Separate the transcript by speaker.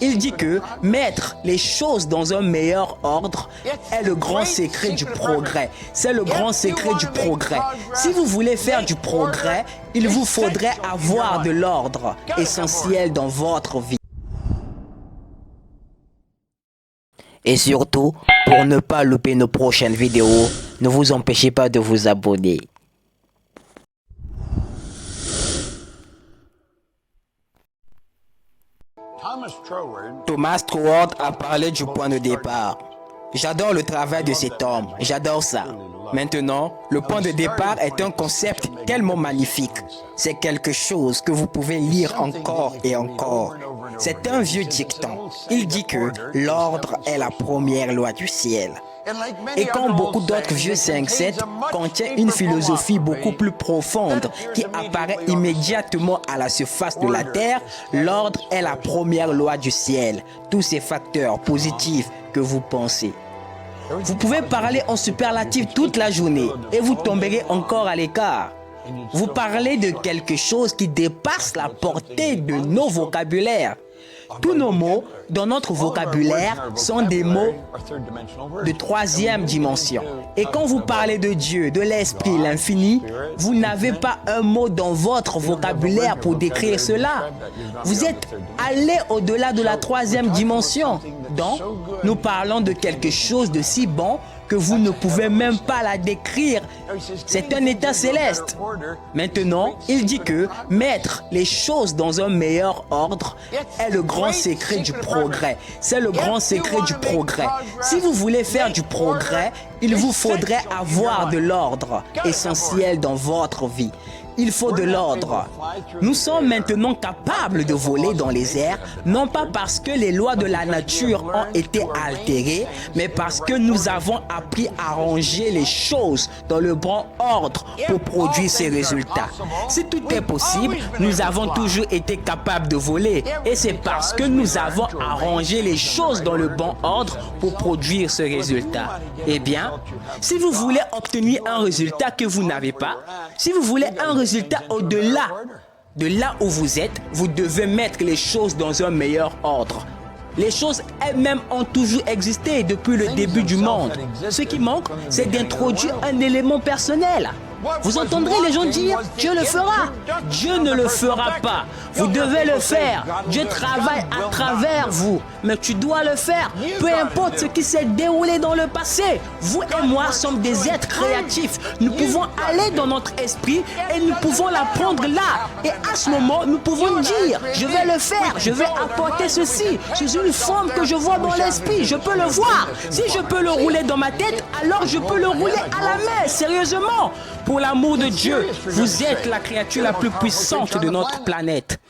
Speaker 1: Il dit que mettre les choses dans un meilleur ordre est le grand secret du progrès. C'est le grand secret du progrès. Si vous voulez faire du progrès, il vous faudrait avoir de l'ordre essentiel dans votre vie. Et surtout, pour ne pas louper nos prochaines vidéos, ne vous empêchez pas de vous abonner. Thomas Troward a parlé du point de départ. J'adore le travail de cet homme, j'adore ça. Maintenant, le point de départ est un concept tellement magnifique. C'est quelque chose que vous pouvez lire encore et encore. C'est un vieux dicton. Il dit que l'ordre est la première loi du ciel. Et comme beaucoup d'autres vieux 5-7 contient une philosophie beaucoup plus profonde qui apparaît immédiatement à la surface de la terre, l'ordre est la première loi du ciel. Tous ces facteurs positifs que vous pensez. Vous pouvez parler en superlatif toute la journée et vous tomberez encore à l'écart. Vous parlez de quelque chose qui dépasse la portée de nos vocabulaires. Tous nos mots dans notre vocabulaire sont des mots de troisième dimension. Et quand vous parlez de Dieu, de l'Esprit, l'infini, vous n'avez pas un mot dans votre vocabulaire pour décrire cela. Vous êtes allé au-delà de la troisième dimension. Donc, nous parlons de quelque chose de si bon que vous ne pouvez même pas la décrire. C'est un état céleste. Maintenant, il dit que mettre les choses dans un meilleur ordre est le grand secret du progrès. C'est le grand secret du progrès. Si vous voulez faire du progrès, il vous faudrait avoir de l'ordre essentiel dans votre vie. Il faut de l'ordre. Nous sommes maintenant capables de voler dans les airs, non pas parce que les lois de la nature ont été altérées, mais parce que nous avons appris à ranger les choses dans le bon ordre pour produire ces résultats. Si tout est possible, nous avons toujours été capables de voler. Et c'est parce que nous avons arrangé les choses dans le bon ordre pour produire ce résultat. Eh bien, si vous voulez obtenir un résultat que vous n'avez pas, si vous voulez un résultat au-delà de là où vous êtes, vous devez mettre les choses dans un meilleur ordre. Les choses elles-mêmes ont toujours existé depuis le début du monde. Ce qui manque, c'est d'introduire un élément personnel. Vous entendrez les gens dire « Dieu le fera ». Dieu ne le fera pas. Vous devez le faire. Dieu travaille à travers vous. Mais tu dois le faire. Peu importe ce qui s'est déroulé dans le passé. Vous et moi sommes des êtres créatifs. Nous pouvons aller dans notre esprit et nous pouvons la prendre là. Et à ce moment, nous pouvons dire « Je vais le faire. Je vais apporter ceci. C'est une forme que je vois dans l'esprit. Je peux le voir. Si je peux le rouler dans ma tête, alors je peux le rouler à la main. Sérieusement. Pour l'amour de Dieu, vous êtes la créature la plus puissante de notre planète.